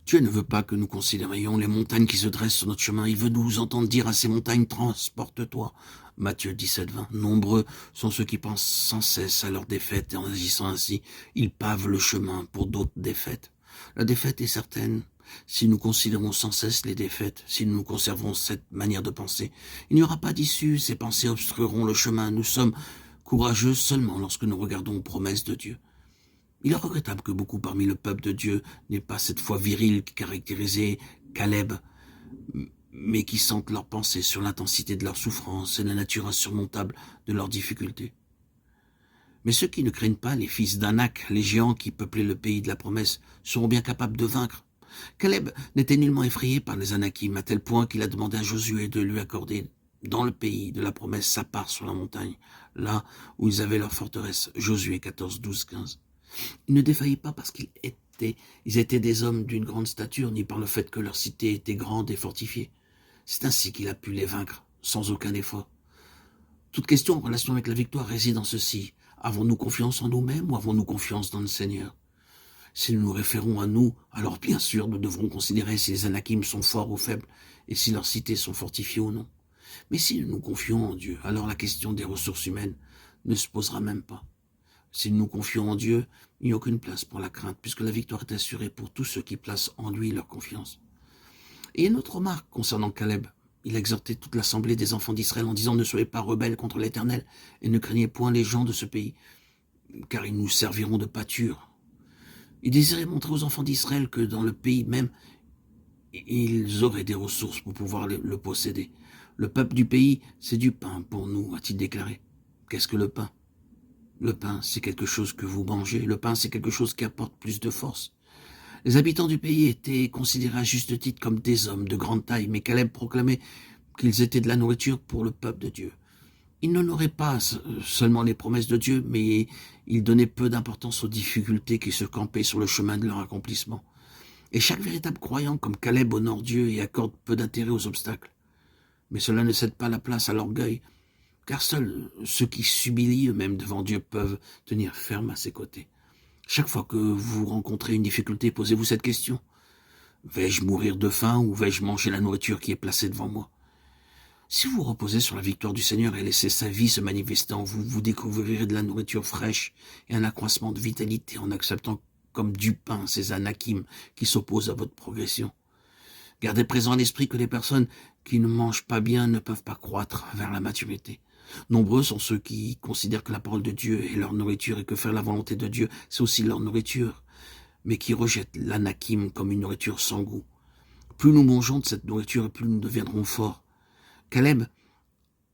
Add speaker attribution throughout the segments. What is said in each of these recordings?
Speaker 1: Dieu ne veut pas que nous considérions les montagnes qui se dressent sur notre chemin. Il veut nous entendre dire à ces montagnes, transporte-toi. Matthieu 17, 20. Nombreux sont ceux qui pensent sans cesse à leur défaite et en agissant ainsi, ils pavent le chemin pour d'autres défaites. La défaite est certaine. Si nous considérons sans cesse les défaites, si nous conservons cette manière de penser, il n'y aura pas d'issue, ces pensées obstrueront le chemin. Nous sommes courageux seulement lorsque nous regardons aux promesses de Dieu. Il est regrettable que beaucoup parmi le peuple de Dieu n'aient pas cette foi virile qui caractérisait Caleb, mais qui sentent leurs pensées sur l'intensité de leur souffrance et la nature insurmontable de leurs difficultés. Mais ceux qui ne craignent pas, les fils d'Anak, les géants qui peuplaient le pays de la promesse, seront bien capables de vaincre. Caleb n'était nullement effrayé par les Anakim, à tel point qu'il a demandé à Josué de lui accorder dans le pays de la promesse sa part sur la montagne, là où ils avaient leur forteresse. Josué 14, 12, 15. Ils ne défaillissaient pas parce qu'ils étaient des hommes d'une grande stature, ni par le fait que leur cité était grande et fortifiée. C'est ainsi qu'il a pu les vaincre, sans aucun effort. Toute question en relation avec la victoire réside en ceci. Avons-nous confiance en nous-mêmes ou avons-nous confiance dans le Seigneur? Si nous nous référons à nous, alors bien sûr, nous devrons considérer si les Anakim sont forts ou faibles, et si leurs cités sont fortifiées ou non. Mais si nous nous confions en Dieu, alors la question des ressources humaines ne se posera même pas. Si nous nous confions en Dieu, il n'y a aucune place pour la crainte, puisque la victoire est assurée pour tous ceux qui placent en lui leur confiance. Et une autre remarque concernant Caleb. Il a exhorté toute l'assemblée des enfants d'Israël en disant « Ne soyez pas rebelles contre l'Éternel, et ne craignez point les gens de ce pays, car ils nous serviront de pâture. » Il désirait montrer aux enfants d'Israël que dans le pays même, ils auraient des ressources pour pouvoir le posséder. Le peuple du pays, c'est du pain pour nous, a-t-il déclaré. Qu'est-ce que le pain? Le pain, c'est quelque chose que vous mangez. Le pain, c'est quelque chose qui apporte plus de force. Les habitants du pays étaient considérés à juste titre comme des hommes de grande taille, mais Caleb proclamait qu'ils étaient de la nourriture pour le peuple de Dieu. Il n'honorait pas seulement les promesses de Dieu, mais il donnait peu d'importance aux difficultés qui se campaient sur le chemin de leur accomplissement. Et chaque véritable croyant comme Caleb honore Dieu et accorde peu d'intérêt aux obstacles. Mais cela ne cède pas la place à l'orgueil, car seuls ceux qui s'humilient eux-mêmes devant Dieu peuvent tenir ferme à ses côtés. Chaque fois que vous rencontrez une difficulté, posez-vous cette question. Vais-je mourir de faim ou vais-je manger la nourriture qui est placée devant moi? Si vous vous reposez sur la victoire du Seigneur et laissez sa vie se manifester en vous, vous découvrirez de la nourriture fraîche et un accroissement de vitalité en acceptant comme du pain ces anakim qui s'opposent à votre progression. Gardez présent à l'esprit que les personnes qui ne mangent pas bien ne peuvent pas croître vers la maturité. Nombreux sont ceux qui considèrent que la parole de Dieu est leur nourriture et que faire la volonté de Dieu, c'est aussi leur nourriture, mais qui rejettent l'anakim comme une nourriture sans goût. Plus nous mangeons de cette nourriture, plus nous deviendrons forts. Caleb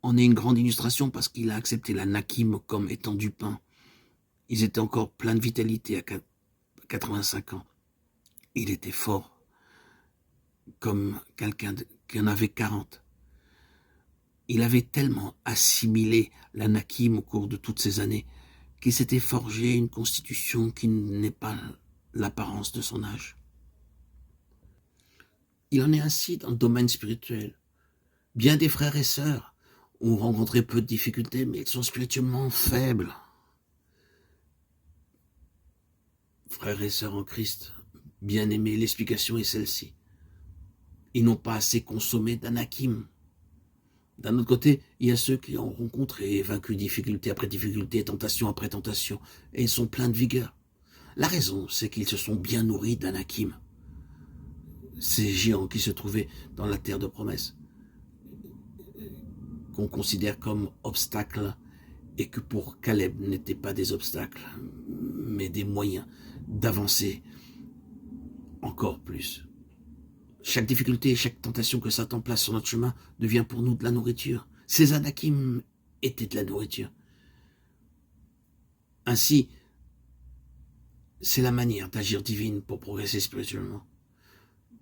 Speaker 1: en est une grande illustration parce qu'il a accepté l'anakim comme étant du pain. Ils étaient encore pleins de vitalité à 85 ans. Il était fort, comme quelqu'un qui en avait 40. Il avait tellement assimilé l'anakim au cours de toutes ces années qu'il s'était forgé une constitution qui n'est pas l'apparence de son âge. Il en est ainsi dans le domaine spirituel. Bien des frères et sœurs ont rencontré peu de difficultés, mais ils sont spirituellement faibles. Frères et sœurs en Christ, bien aimés, l'explication est celle-ci. Ils n'ont pas assez consommé d'anakim. D'un autre côté, il y a ceux qui ont rencontré et vaincu difficulté après difficulté, tentation après tentation, et ils sont pleins de vigueur. La raison, c'est qu'ils se sont bien nourris d'anakim. Ces géants qui se trouvaient dans la terre de promesse, qu'on considère comme obstacles, et que pour Caleb n'étaient pas des obstacles, mais des moyens d'avancer encore plus. Chaque difficulté et chaque tentation que Satan place sur notre chemin devient pour nous de la nourriture. Ces anakim étaient de la nourriture. Ainsi, c'est la manière d'agir divine pour progresser spirituellement.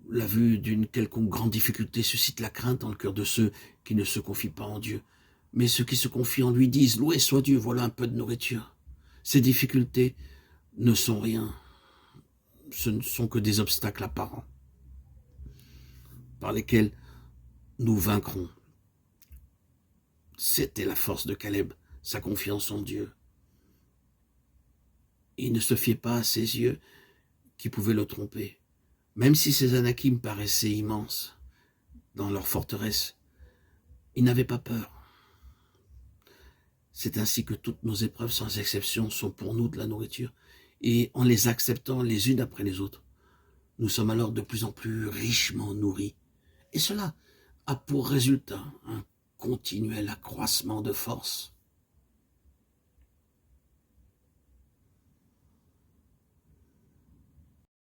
Speaker 1: La vue d'une quelconque grande difficulté suscite la crainte dans le cœur de ceux qui ne se confient pas en Dieu. Mais ceux qui se confient en lui disent « Loué soit Dieu, voilà un peu de nourriture ». Ces difficultés ne sont rien. Ce ne sont que des obstacles apparents par lesquels nous vaincrons. C'était la force de Caleb, sa confiance en Dieu. Il ne se fiait pas à ses yeux qui pouvaient le tromper. Même si ces Anakim paraissaient immenses dans leur forteresse, ils n'avaient pas peur. C'est ainsi que toutes nos épreuves, sans exception, sont pour nous de la nourriture. Et en les acceptant les unes après les autres, nous sommes alors de plus en plus richement nourris. Et cela a pour résultat un continuel accroissement de force.